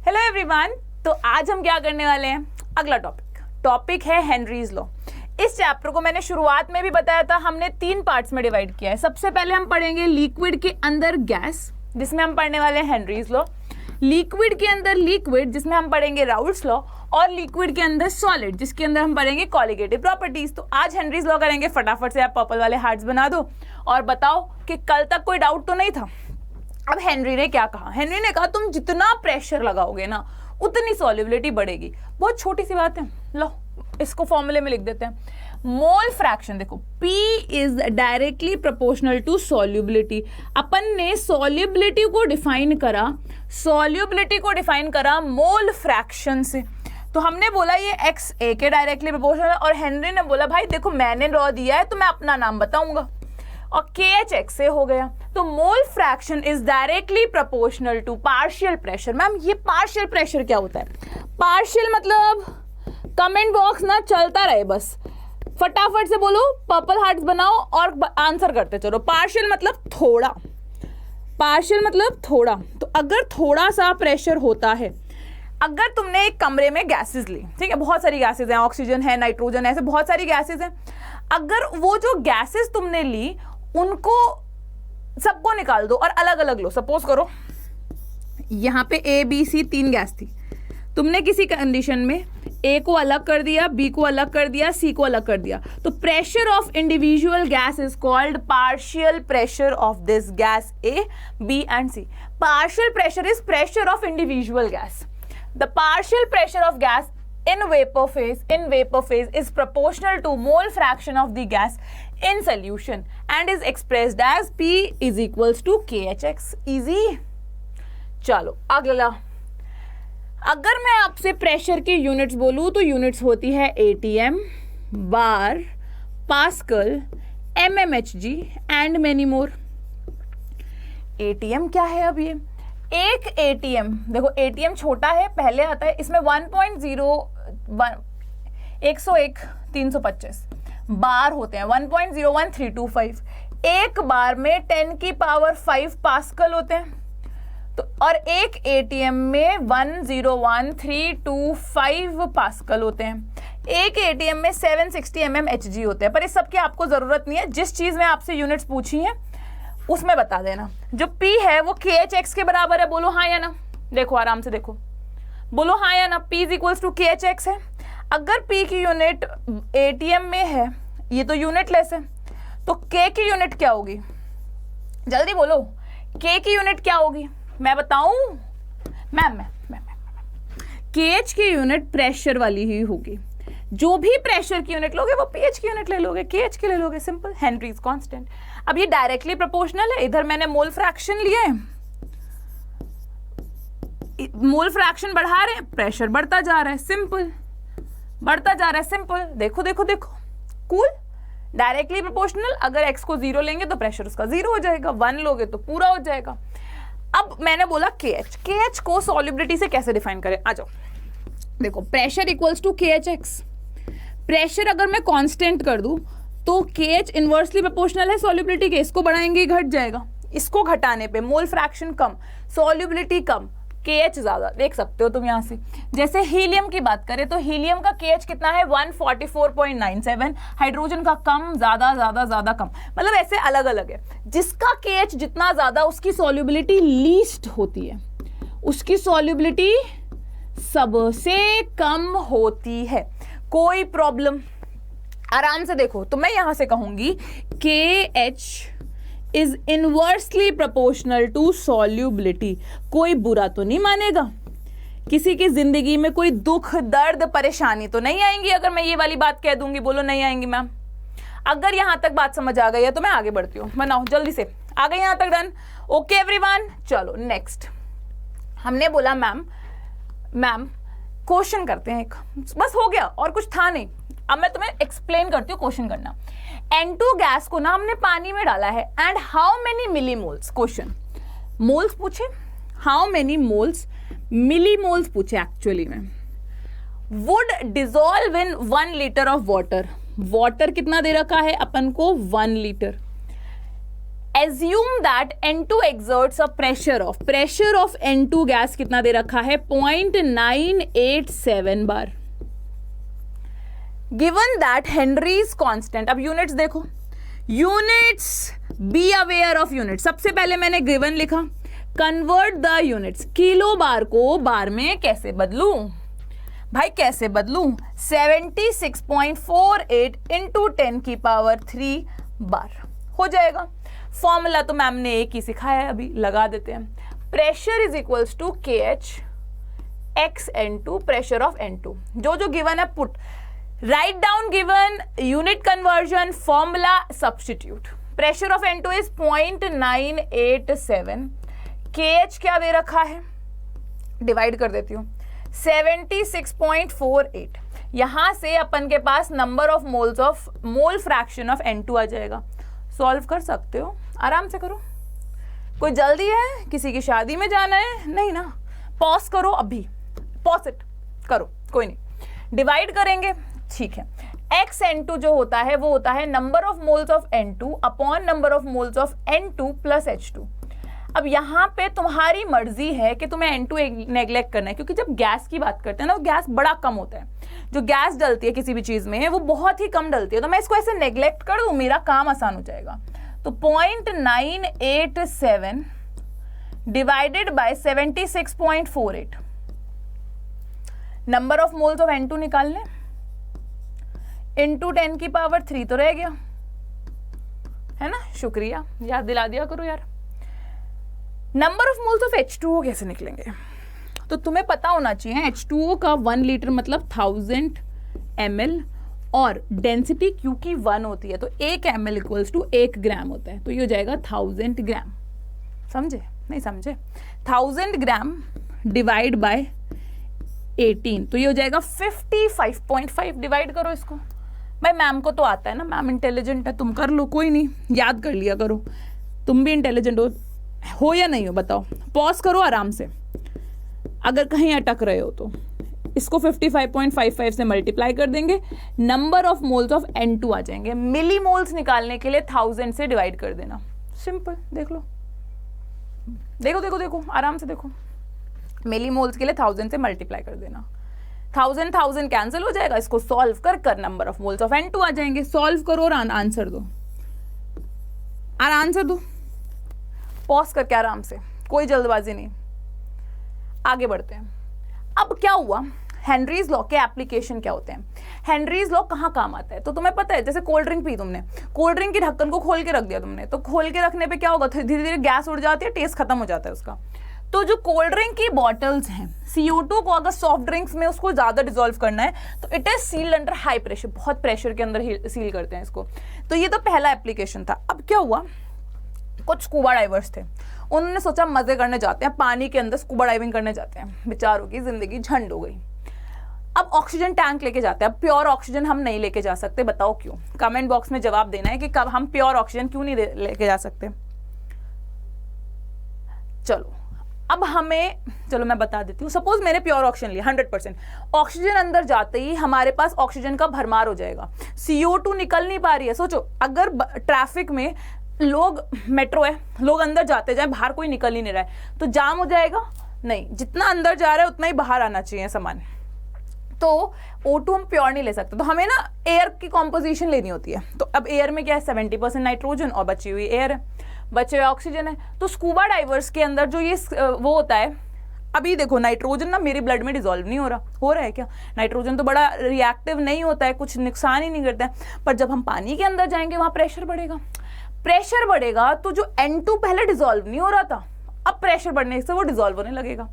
Hello everyone, तो आज हम क्या करने वाले हैं? अगला टॉपिक है हेनरीज लॉ। इस चैप्टर को मैंने शुरुआत में भी बताया था, हमने 3 पार्ट्स में डिवाइड किया है। सबसे पहले हम पढ़ेंगे लिक्विड के अंदर गैस, जिसमें हम पढ़ने वाले हैं हेनरीज लॉ। लिक्विड के अंदर लिक्विड, जिसमें हम पढ़ेंगे राउल्ट्स लॉ। और लिक्विड के अंदर सॉलिड, जिसके अंदर हम पढ़ेंगे कॉलिगेटिव प्रॉपर्टीज। तो आज हेनरीज लॉ करेंगे। फटाफट से आप पर्पल वाले हार्ट्स बना दो और बताओ कि कल तक कोई डाउट तो नहीं था। अब हेनरी ने क्या कहा? हेनरी ने कहा तुम जितना प्रेशर लगाओगे ना उतनी सॉल्युबिलिटी बढ़ेगी। बहुत छोटी सी बात है, लो इसको फॉर्मूले में लिख देते हैं। मोल फ्रैक्शन, देखो P is directly proportional to solubility. अपन ने सॉल्युबिलिटी को डिफाइन करा मोल फ्रैक्शन से। तो हमने बोला ये x a के डायरेक्टली प्रोपोर्शनल है, और हेनरी ने बोला भाई देखो मैंने लॉ दिया है तो मैं अपना नाम बताऊंगा, और KH x से हो गया। तो mole fraction is directly proportional to partial pressure. Ma'am ये पार्शियल प्रेशर क्या होता है? पार्शियल मतलब कमेंट बॉक्स ना चलता रहे, बस फटाफट से बोलो, पर्पल हार्ट्स बनाओ और आंसर करते चलो। पार्शियल मतलब थोड़ा, पार्शियल मतलब थोड़ा। तो अगर थोड़ा सा प्रेशर होता है, अगर तुमने एक कमरे में गैसेस ली, ठीक है, बहुत सारी गैसेस हैं, ऑक्सीजन है, नाइट्रोजन है, ऐसे बहुत सारी गैसेस हैं। अगर वो जो गैसेस तुमने ली उनको सबको निकाल दो और अलग अलग लो। सपोज करो यहाँ पे A B C 3 गैस थी, तुमने किसी कंडीशन में A को अलग कर दिया, B को अलग कर दिया, C को अलग कर दिया, तो pressure of individual gas is called partial pressure of this gas A, B and C. Partial pressure is pressure of individual gas. The partial pressure of gas in vapor phase is proportional to mole fraction of the gas in solution and is expressed as P is equals to KHX. Easy. चलो अगला, अगर मैं आपसे pressure के units बोलूं तो units होती है ATM, bar, pascal, mmHg and many more. ATM क्या है? अब ये एक ATM, देखो ATM छोटा है, पहले आता है, इसमें 1.01 101 325 बार होते हैं, 1.01325. एक बार में 10 की पावर 5 पास्कल होते हैं. तो और एक ATM में 101,325 पास्कल होते हैं. एक ATM में 760 mmHg होते हैं. पर इस सब की आपको जरूरत नहीं है, जिस चीज में आपसे यूनिट्स पूछी हैं उसमें बता देना. जो P है वो KHX के बराबर है, बोलो हाँ या ना. देखो आराम से देखो, बोलो हाँ या ना. P is equals to KHX है. अगर P की यूनिट ATM में है, ये तो यूनिट लेस है, तो K की यूनिट क्या होगी? जल्दी बोलो, K की यूनिट क्या होगी? मैं बताऊं? मैम KH की यूनिट प्रेशर वाली ही होगी. जो भी प्रेशर की यूनिट लोगे वो pH की यूनिट ले लोगे, KH की ले लोगे. सिंपल. Henrys constant. अब ये डायरेक्टली प्रोपोर्शनल है, इधर मैंने मोल फ्रैक्शन लिए, मोल फ्रैक्शन बढ़ा रहे हैं, प्रेशर बढ़ता जा रहा है. सिंपल, बढ़ता जा रहा है. सिंपल. देखो देखो देखो, कूल. डायरेक्टली प्रोपोर्शनल, अगर x को 0 लेंगे तो प्रेशर उसका 0 हो जाएगा, 1 लोगे तो पूरा हो जाएगा. अब मैंने बोला KH को सॉल्युबिलिटी से कैसे डिफाइन करें? आ जाओ. देखो pressure equals to KHX. Pressure अगर मैं कांस्टेंट कर दूं तो KH इनवर्सली प्रोपोर्शनल है सॉल्युबिलिटी के. इसको बढ़ाएंगे घट जाएगा, इसको घटाने पे मोल फ्रैक्शन कम, सॉल्युबिलिटी कम, KH ज्यादा. देख सकते हो तुम यहाँ से. जैसे हीलियम की बात करें तो हीलियम का KH कितना है? 144.97. हाइड्रोजन का कम, ज्यादा ज्यादा ज्यादा कम, मतलब ऐसे अलग अलग है. जिसका KH जितना ज्यादा उसकी सॉल्युबिलिटी लीस्ट होती है, उसकी सॉल्युबिलिटी सबसे कम होती है. कोई प्रॉब्लम? आराम से देखो. तो मैं यहां से कहूंगी KH is inversely proportional to solubility. कोई बुरा तो नहीं मानेगा? किसी की जिंदगी में कोई दुख, दर्द, परेशानी तो नहीं आएंगी अगर मैं ये वाली बात कह दूंगी? बोलो नहीं आएंगी मैम. अगर यहां तक बात समझ आ गई है तो मैं आगे बढ़ती हूँ. बनाओ जल्दी से. आ गई यहां तक? डन. ओके एवरीवन, चलो नेक्स्ट. हमने बोला मैम क्वेश्चन करते हैं एक, बस हो गया, और कुछ था नहीं. अब मैं तुम्हें एक्सप्लेन करती हूँ क्वेश्चन करना. N2 गैस को ना हमने पानी में डाला है, and how many millimoles. Question moles पूछे, हाउ मेनी मोल्स, मिलीमोल्स पूछे एक्चुअली में. Would dissolve in 1 litre of water. Water कितना दे रखा है अपन को? 1 litre. assume that N2 exerts a pressure of N2 gas कितना दे रखा है 0.987 बार. Given that Henry is constant. अब यूनिट्स देखो, units, be aware of unit. सबसे पहले मैंने गिवन लिखा, कन्वर्ट द यूनिट्स. किलो बार को बार में कैसे बदलूं भाई, कैसे बदलूं? 76.48 इंटू 10 की पावर 3 बार हो जाएगा. फॉर्मूला तो मैम ने एक ही सिखाया है, अभी लगा देते हैं. प्रेशर इज इक्वल्स टू के H x N2, pressure of N2. जो जो गिवन है put, write down given, unit conversion, formula, substitute. Pressure of N2 is 0.987. के एच क्या दे रखा है, डिवाइड कर देती हूँ, 76.48. यहां से अपन के पास number of mole fraction of N2 आ जाएगा. सॉल्व कर सकते हो, आराम से करो. कोई जल्दी है, किसी की शादी में जाना है? नहीं ना. पॉज करो, अभी पॉज इट करो, कोई नहीं. डिवाइड करेंगे, ठीक है. एक्स N2 जो होता है वो होता है number of moles of N2 upon number of moles of N2 plus H2. अब यहाँ पे तुम्हारी मर्जी है कि तुम्हें N2 नेग्लेक्ट करना है, क्योंकि जब गैस की बात करते हैं ना, वो गैस बड़ा कम होता है. जो गैस डलती है किसी भी चीज में वो बहुत ही कम डलती है. तो मैं इसको ऐसे नेग्लेक्ट कर दूं, मेरा काम आसान हो जाएगा. तो 0.987 divided by 76.48. Number of moles of N2 निकाल लें, इंटू 10 की पावर 3 तो रह गया है ना. शुक्रिया, याद दिला दिया करो यार. Number of moles of H2O कैसे निकलेंगे? तो तुम्हें पता होना चाहिए H2O का 1 लीटर मतलब 1000 ml और डेंसिटी क्योंकि 1 होती है तो 1 ml इक्वल्स टू 1 ग्राम होता है. तो ये हो जाएगा 1000 ग्राम. समझे? नहीं समझे? 1000 ग्राम डिवाइड बाय 18 तो ये हो जाएगा 55.5. डिवाइड करो इसको. भाई मैम को तो आता है ना, मैम इंटेलिजेंट है, तुम कर लो, कोई नहीं, याद कर लिया करो. तुम भी इंटेलिजेंट हो या नहीं हो बताओ. पॉज करो आराम से, अगर कहीं अटक रहे हो तो. इसको 55.55 से मल्टीप्लाई कर देंगे, number of moles of N2 आ जाएंगे. मिली मोल्स निकालने के लिए 1000 से डिवाइड कर देना. सिंपल, देख लो, देखो देखो देखो, आराम से देखो. मिली मोल्स के लिए 1000 से मल्टीप्लाई कर देना. 1000 कैंसिल हो जाएगा. इसको सॉल्व कर number of moles of N2 आ जाएंगे. सॉल्व करो और आंसर दो, आंसर दो, पॉज करके आराम से, कोई जल्दबाजी नहीं. आगे बढ़ते हैं. अब क्या हुआ, हेनरीज लॉ के एप्लीकेशन क्या होते हैं? हेनरीज लॉ कहाँ काम आता है? तो तुम्हें पता है, जैसे कोल्ड ड्रिंक पी तुमने, कोल्ड ड्रिंक के ढक्कन को खोल के रख दिया तुमने, तो खोल के रखने पे क्या होगा, धीरे धीरे गैस उड़ जाती है, टेस्ट खत्म हो जाता है उसका. तो जो कोल्ड ड्रिंक की बॉटल्स हैं, CO2 को अगर सॉफ्ट ड्रिंक्स में उसको ज्यादा डिसॉल्व करना है तो it is sealed under high pressure. बहुत प्रेशर के अंदर सील करते हैं इसको. तो ये तो पहला एप्लीकेशन था. अब क्या हुआ, कुछ स्कूबा डाइवर्स थे, उन्होंने सोचा मजे करने जाते हैं, पानी के अंदर स्कूबा डाइविंग करने जाते हैं. बेचारों की जिंदगी झंड हो गई. अब ऑक्सीजन टैंक लेके जाते हैं. अब प्योर ऑक्सीजन हम नहीं लेके जा सकते, बताओ क्यों? कमेंट बॉक्स में जवाब देना है कि कब हम प्योर ऑक्सीजन क्यों नहीं लेके जा सकते. चलो अब हमें, चलो मैं बता देती हूँ. सपोज मैंने प्योर ऑक्सीजन लिया 100%, ऑक्सीजन अंदर जाते ही हमारे पास ऑक्सीजन का भरमार हो जाएगा. CO2 निकल नहीं पा रही है. सोचो अगर ट्रैफिक में लोग, मेट्रो है, लोग अंदर जाते जाए, बाहर कोई निकल ही नहीं रहा है, तो जाम हो जाएगा? नहीं, जितना अंदर जा रहा है उतना ही बाहर आना चाहिए सामान. तो O2 हम प्योर नहीं ले सकते, तो हमें ना एयर की कॉम्पोजिशन लेनी होती है. तो अब एयर में क्या है, 70% नाइट्रोजन और बची हुई एयर है, बचे हुए ऑक्सीजन है. तो स्कूबा डाइवर्स के अंदर जो ये वो होता है, अभी देखो नाइट्रोजन ना मेरे ब्लड में डिसॉल्व नहीं हो रहा है क्या? नाइट्रोजन तो बड़ा रिएक्टिव नहीं होता है, कुछ नुकसान ही नहीं करता है. पर जब हम पानी के अंदर जाएंगे वहां प्रेशर बढ़ेगा. प्रेशर बढ़ेगा तो जो N2 पहले डिसॉल्व नहीं हो रहा था, अब प्रेशर बढ़ने से वो डिसॉल्व होने लगेगा.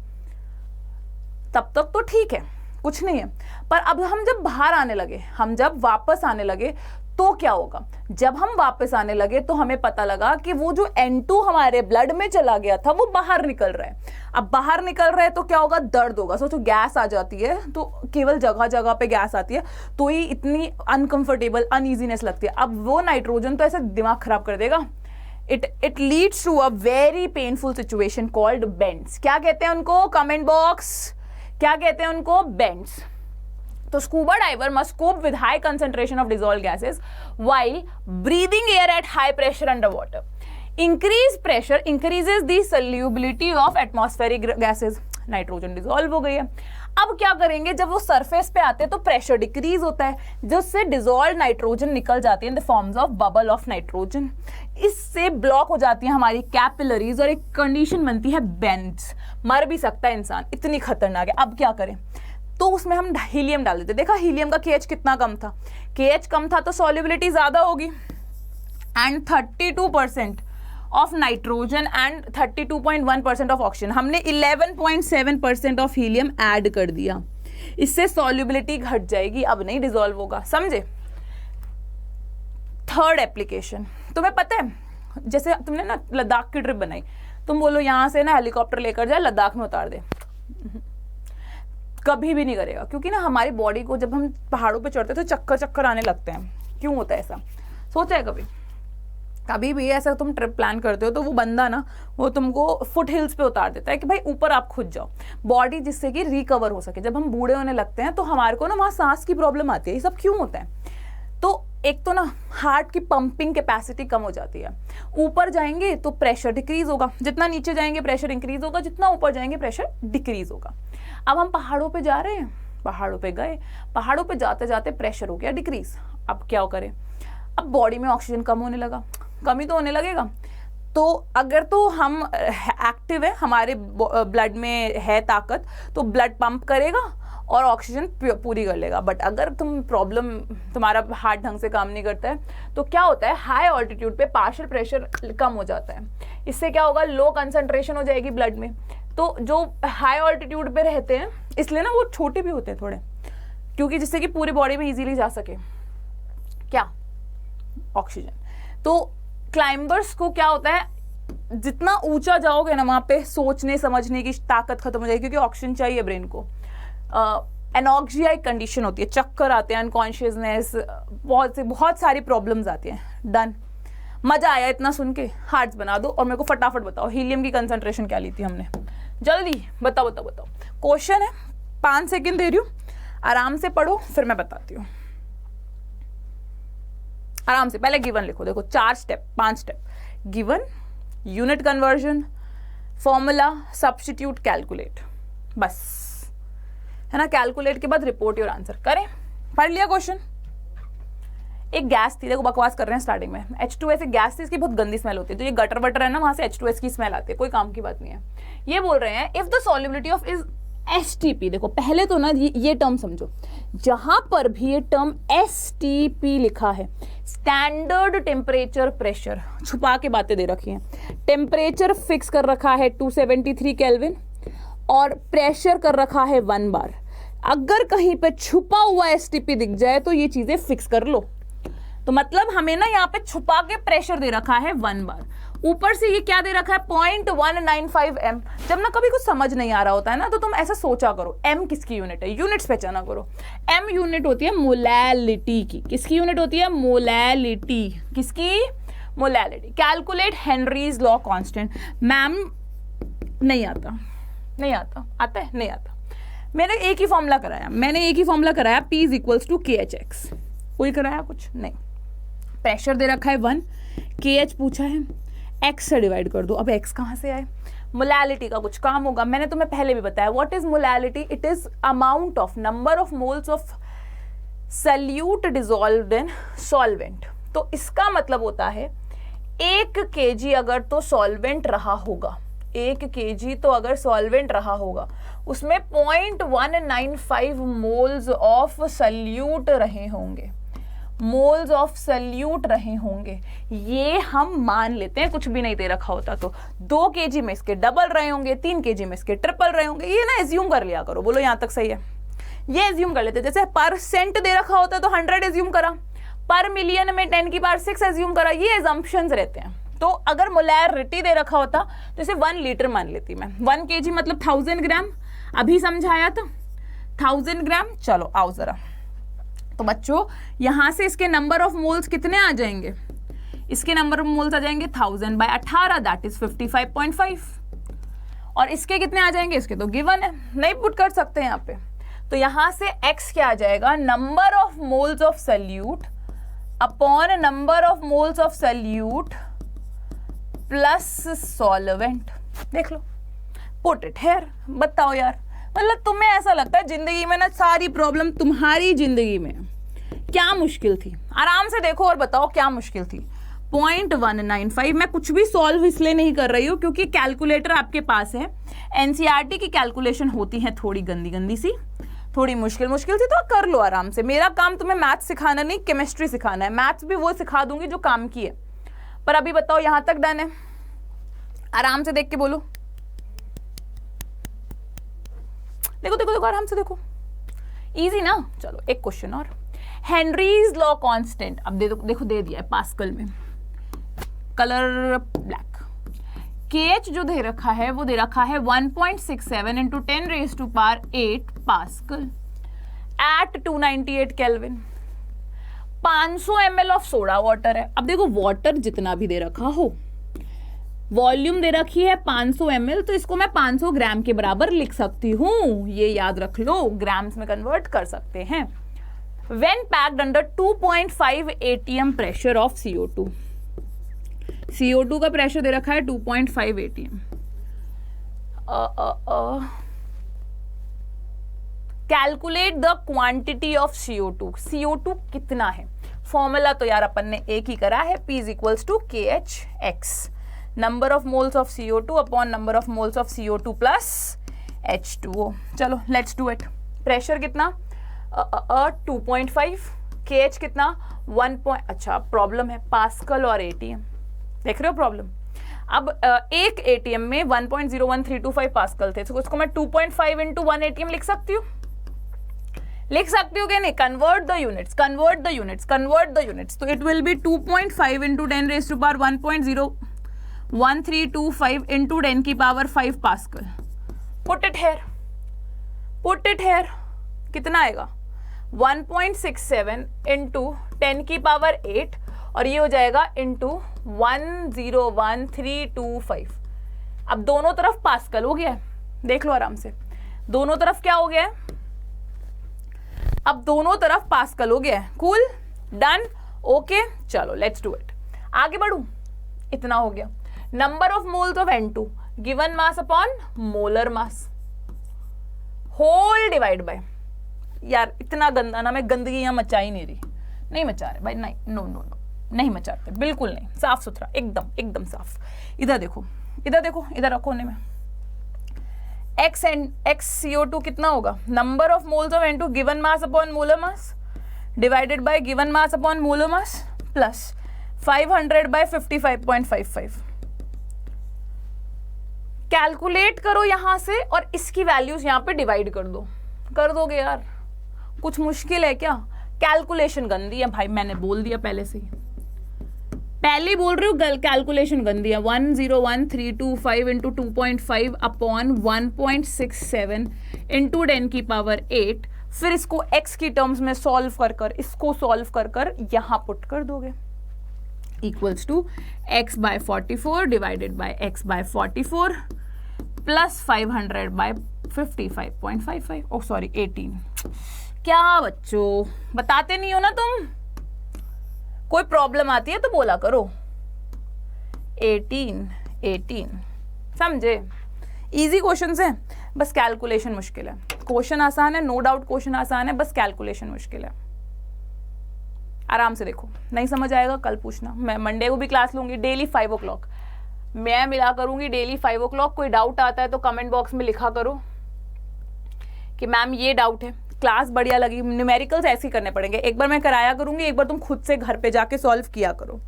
तब तक तो ठीक है, कुछ नहीं है. पर अब हम जब बाहर आने लगे, हम जब वापस आने लगे, तो क्या होगा? जब हम वापस आने लगे तो हमें पता लगा कि वो जो N2 हमारे ब्लड में चला गया था वो बाहर निकल रहा है. अब बाहर निकल रहा है तो क्या होगा, दर्द होगा. सोचो गैस आ जाती है तो केवल जगह जगह पे गैस आती है तो ही इतनी अनकंफर्टेबल, अनईजीनेस लगती है. अब वो नाइट्रोजन तो ऐसे दिमाग खराब कर देगा. It leads to a very painful situation called bends. क्या कहते हैं उनको? कमेंट बॉक्स, क्या कहते हैं उनको? बेंड्स. तो scuba diver must cope with high concentration of dissolved gases while breathing air at high pressure underwater. Increase pressure increases the solubility of atmospheric gases, nitrogen dissolve हो गई है। अब क्या करेंगे, जब वो सरफेस पे आते हैं तो प्रेशर डिक्रीज होता है, जिससे डिसॉल्व नाइट्रोजन निकल जाती है in the forms of bubble of nitrogen. इससे ब्लॉक हो जाती है हमारी कैपिलरीज और एक कंडीशन बनती है बेंड्स, मर भी सकता है इंसान, इतनी खतरनाक है। अब क्या करें, तो उसमें हम हीलियम डाल देते। देखा हीलियम का KH कितना कम था, KH कम था तो सॉल्युबिलिटी ज्यादा होगी, and 32% of nitrogen and 32.1% of oxygen, हमने 11.7% ऑफ हीलियम ऐड कर दिया, इससे सॉल्युबिलिटी घट जाएगी, अब नहीं डिसॉल्व होगा, समझे। थर्ड एप्लीकेशन, तुम्हें पता है, जैसे तुमने ना लद्दाख की ट्रिप बनाई, तुम बोलो यहां से ना हेलीकॉप्टर लेकर जाए लद्दाख में उतार दे, कभी भी नहीं करेगा, क्योंकि ना हमारी बॉडी को जब हम पहाड़ों पे चढ़ते हैं तो चक्कर चक्कर आने लगते हैं। क्यों होता है ऐसा, सोचा है कभी? कभी भी ऐसा तुम ट्रिप प्लान करते हो तो वो बंदा ना वो तुमको फुट हिल्स पे उतार देता है कि भाई ऊपर आप खुद जाओ, बॉडी जिससे कि रिकवर हो सके। जब हम बूढ़े होने लगते हैं तो हमारे को ना वहाँ सांस की प्रॉब्लम आती है। ये सब क्यों होता है? तो एक तो ना हार्ट की पंपिंग कैपेसिटी कम हो जाती है, ऊपर जाएंगे तो प्रेशर डिक्रीज होगा, जितना नीचे जाएंगे प्रेशर इंक्रीज होगा, जितना ऊपर जाएंगे प्रेशर डिक्रीज होगा। अब हम पहाड़ों पे जा रहे हैं, पहाड़ों पे गए, पहाड़ों पे जाते जाते प्रेशर हो गया डिक्रीज, अब क्या करें? अब बॉडी में ऑक्सीजन कम होने लगा, कमी तो होने लगेगा। तो अगर तो हम एक्टिव है, हमारे ब्लड में है ताकत, तो ब्लड पंप करेगा और ऑक्सीजन पूरी कर लेगा। बट अगर तुम्हारा हार्ट ढंग से काम नहीं करता है तो क्या होता है, हाई ऑल्टीट्यूड पे पार्शियल प्रेशर कम हो जाता है। इससे क्या होगा, लो कंसंट्रेशन हो जाएगी ब्लड में। तो जो हाई ऑल्टीट्यूड पे रहते हैं इसलिए ना वो छोटे भी होते हैं थोड़े, क्योंकि जिससे कि पूरी बॉडी में इजीली जा सके क्या, ऑक्सीजन। तो क्लाइंबर्स को क्या होता है, जितना ऊंचा जाओगे ना वहां पे सोचने समझने की ताकत खत्म हो जाएगी, क्योंकि ऑक्सीजन चाहिए ब्रेन को। एनॉक्सिया एक कंडीशन होती है, चक्कर आते हैं, अनकॉन्शियसनेस, बहुत सारी प्रॉब्लम्स आती हैं। डन, मजा आया इतना सुन के? हार्ट्स बना दो और मेरे को फटाफट बताओ हीलियम की कंसंट्रेशन क्या ली थी हमने, जल्दी बताओ बताओ बताओ। क्वेश्चन है, 5 सेकंड दे रही हूँ, आराम से पढ़ो फिर मैं बताती हूँ। आराम से पहले गिवन लिखो, देखो 4 step 5 step, given, unit conversion, formula, substitute, calculate, बस है ना। कैलकुलेट के बाद रिपोर्ट योर आंसर करें। पढ़ लिया क्वेश्चन? एक गैस थी, देखो बकवास कर रहे हैं स्टार्टिंग में, H2S एक गैस थी, इसकी बहुत गंदी स्मेल होती है, तो ये गटर वटर है ना, वहां से H2S की स्मेल आती है, कोई काम की बात नहीं है। ये बोल रहे हैं if the solubility of is STP, देखो पहले तो ना ये टर्म समझो, जहां पर भी ये टर्म STP लिखा है, स्टैंडर्ड टेम्परेचर प्रेशर, छुपा के बातें दे रखी हैं। टेम्परेचर फिक्स कर रखा है 273 केल्विन और प्रेशर कर रखा है 1 बार। अगर कहीं पे छुपा हुआ STP दिख जाए तो ये चीजें फिक्स कर लो। तो मतलब हमें ना यहाँ पे छुपा के प्रेशर दे रखा है 1 बार, ऊपर से ये क्या दे रखा है 0.195 m। जब ना कभी कुछ समझ नहीं आ रहा होता है ना, तो तुम ऐसा सोचा करो, m किसकी यूनिट है, यूनिट्स पहचाना करो। m यूनिट होती है मोलैलिटी की। किसकी यूनिट होती है? मोलैलिटी। किसकी? Molality. Calculate Henry's law constant. Ma'am नहीं आता, नहीं आता, आता है नहीं आता। मैंने एक ही फॉर्मूला कराया, P is equals to KHX। कोई कराया कुछ नहीं। प्रेशर दे रखा है 1, KH पूछा है, X से डिवाइड कर दो। अब X कहाँ से आए? मोलैलिटी का कुछ काम होगा, मैंने तुम्हें पहले भी बताया। What is molality? It is amount of number of moles of solute dissolved in solvent. तो इसका मतलब होता है 1 kg अगर तो सॉल्वेंट रहा होगा, 1 kg तो अगर सॉल्वेंट रहा होगा, उसमें 0.195 मोल्स ऑफ सल्यूट रहे होंगे, मोल्स ऑफ सल्यूट रहे होंगे। ये हम मान लेते हैं, कुछ भी नहीं दे रखा होता तो 2 kg में इसके डबल रहे होंगे, 3 kg में इसके ट्रिपल रहे होंगे। ये ना एज्यूम कर लिया करो। बोलो यहां तक सही है? ये एज्यूम कर लेते। जैसे परसेंट दे रखा होता तो 100 एज्यूम करा, पर मिलियन में 10 की पावर 6 एज्यूम करा। ये एजम्पशंस रहते हैं। तो अगर मोलैरिटी दे रखा होता तो इसे 1 लीटर मान लेती मैं। 1 kg मतलब 1000 ग्राम, अभी समझाया था 1000 ग्राम। चलो आओ जरा, तो बच्चों यहां से इसके नंबर ऑफ मोल्स कितने आ जाएंगे? इसके नंबर ऑफ मोल्स आ जाएंगे 1000 बाय 18, दैट इज 55.5। और इसके कितने आ जाएंगे? इसके तो गिवन है, नहीं पुट कर सकते यहां पे। तो यहां से x क्या आ जाएगा? Number of moles of solute upon number of moles of solute plus solvent. देख लो, पुट इट हेयर। बताओ यार, मतलब तुम्हें ऐसा लगता है जिंदगी में ना सारी प्रॉब्लम तुम्हारी जिंदगी में क्या मुश्किल थी? आराम से देखो और बताओ क्या मुश्किल थी। 0.195। मैं कुछ भी सॉल्व इसलिए नहीं कर रही हूँ क्योंकि कैलकुलेटर आपके पास है। एनसीईआरटी की कैलकुलेशन होती है थोड़ी गंदी गंदी सी, थोड़ी मुश्किल मुश्किल सी, तो कर लो आराम से। मेरा काम तुम्हें मैथ्स सिखाना नहीं, केमिस्ट्री सिखाना है। मैथ्स भी वो सिखा दूंगी जो काम की है। पर अभी बताओ यहां तक डन है? आराम से देख के बोलो। देखो देखो देखो, आराम से देखो, इजी ना। चलो एक क्वेश्चन और। हेनरीज लॉ कांस्टेंट, अब देखो दे दिया है पास्कल में, कलर ब्लैक। KH जो दे रखा है वो दे रखा है 1.67 into 10⁸8 pascal at 298 kelvin. 500 ml of soda water है। अब देखो वाटर जितना भी दे रखा हो, वॉल्यूम दे रखी है 500 ml, तो इसको मैं 500 ग्राम के बराबर लिख सकती हूं। ये याद रख लो, ग्राम्स में कन्वर्ट कर सकते हैं। When packed under 2.5 atm pressure of CO2, CO2 का प्रेशर दे रखा है 2.5 atm। Calculate the quantity of CO2। CO2 कितना है? फॉर्मूला तो यार अपन ने एक ही करा है, P is equals to KHX, number of moles of CO2 upon number of moles of CO2 plus H2O। चलो लेट्स डू इट। प्रेशर कितना? 2.5, KH कितना? 1. अच्छा प्रॉब्लम है पास्कल और ATM, देख रहे हो प्रॉब्लम। अब एक ATM में 1.01325 पास्कल थे, तो उसको मैं 2.5 इंटू 1 ATM लिख सकती हूँ। लिख सकती हूँ कि नहीं? Convert the units, convert the units, convert the units. तो it will be 2.5 into 10⁻1.01325 into 10⁵ pascal. Put it here, put it here. कितना आएगा? 1.67 इंटू 10⁸8 और ये हो जाएगा इंटू 101325। अब दोनों तरफ पास्कल हो गया है, देख लो आराम से। दोनों तरफ क्या हो गया है? अब दोनों तरफ पास्कल हो गया है। Cool, done, okay. चलो लेट्स डू इट। आगे बढ़ू। इतना हो गया। Number of moles of N2 given mass upon molar mass whole divide by. यार इतना गंदा ना, मैं गंदगी यहाँ मचा ही नहीं रही, नहीं मचा रहे भाई, नहीं, नो नो नो, नहीं मचाते, बिल्कुल नहीं, साफ सुथरा, एकदम एकदम साफ। इधर देखो, इधर देखो, इधर रखो कोने में। X CO2 कितना होगा? Number of moles of N2 given mass upon molar mass divided by given mass upon molar mass plus 500 by 55.55। Calculate करो यहां से और इसकी वैल्यूज यहां पे डिवाइड कर दो। कर दोगे यार? कुछ मुश्किल है क्या? कैलकुलेशन गंदी है भाई, मैंने बोल दिया पहले से ही, पहले ही बोल रही हूँ कैलकुलेशन गंदी है। 101,325 इंटू 2.5 अपॉन 1.67 इंटू 10⁸8। फिर इसको x की टर्म्स में सॉल्व कर कर, इसको सॉल्व कर कर यहां पुट कर दोगे, equals to x by 44 divided by x by 44 plus 500 by 55.55। Oh sorry 18। क्या बच्चों बताते नहीं हो ना तुम? कोई प्रॉब्लम आती है तो बोला करो। 18 समझे? इजी क्वेश्चन है, बस कैलकुलेशन मुश्किल है। क्वेश्चन आसान है, नो डाउट क्वेश्चन आसान है, बस कैलकुलेशन मुश्किल है। आराम से देखो, नहीं समझ आएगा कल पूछना। मैं मंडे को भी क्लास लूंगी डेली 5 o'clock, मैं मिला करूंगी डेली 5 o'clock। कोई डाउट आता है तो कमेंट बॉक्स में लिखा करो कि मैम ये डाउट है। क्लास बढ़िया लगी, न्यूमेरिकल्स ऐसे ही करने पड़ेंगे। एक बार मैं कराया करूंगी, एक बार तुम खुद से घर पे जाके सॉल्व किया करो,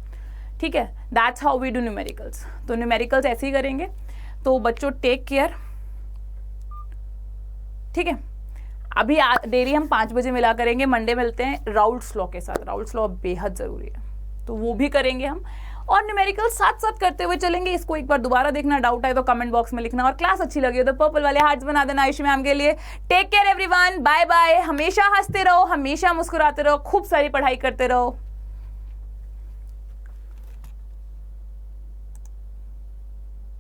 ठीक है? That's how we do numericals. तो न्यूमेरिकल्स ऐसे ही करेंगे। तो बच्चों टेक केयर, ठीक है? अभी डेली हम 5 बजे मिला करेंगे। मंडे मिलते हैं राउल्ट्स लॉ के साथ। राउल्ट्स लॉ बेहद जरूरी है, तो वो भी करेंगे हम, और न्यूमेरिकल साथ साथ करते हुए चलेंगे। इसको एक बार दोबारा देखना, डाउट आए तो कमेंट बॉक्स में लिखना, और क्लास अच्छी लगी हो तो पर्पल वाले हार्ट्स बना देना आयुषी मैम के लिए। Take care everyone, bye bye. हमेशा हंसते रहो, हमेशा मुस्कुराते रहो, खूब सारी पढ़ाई करते रहो।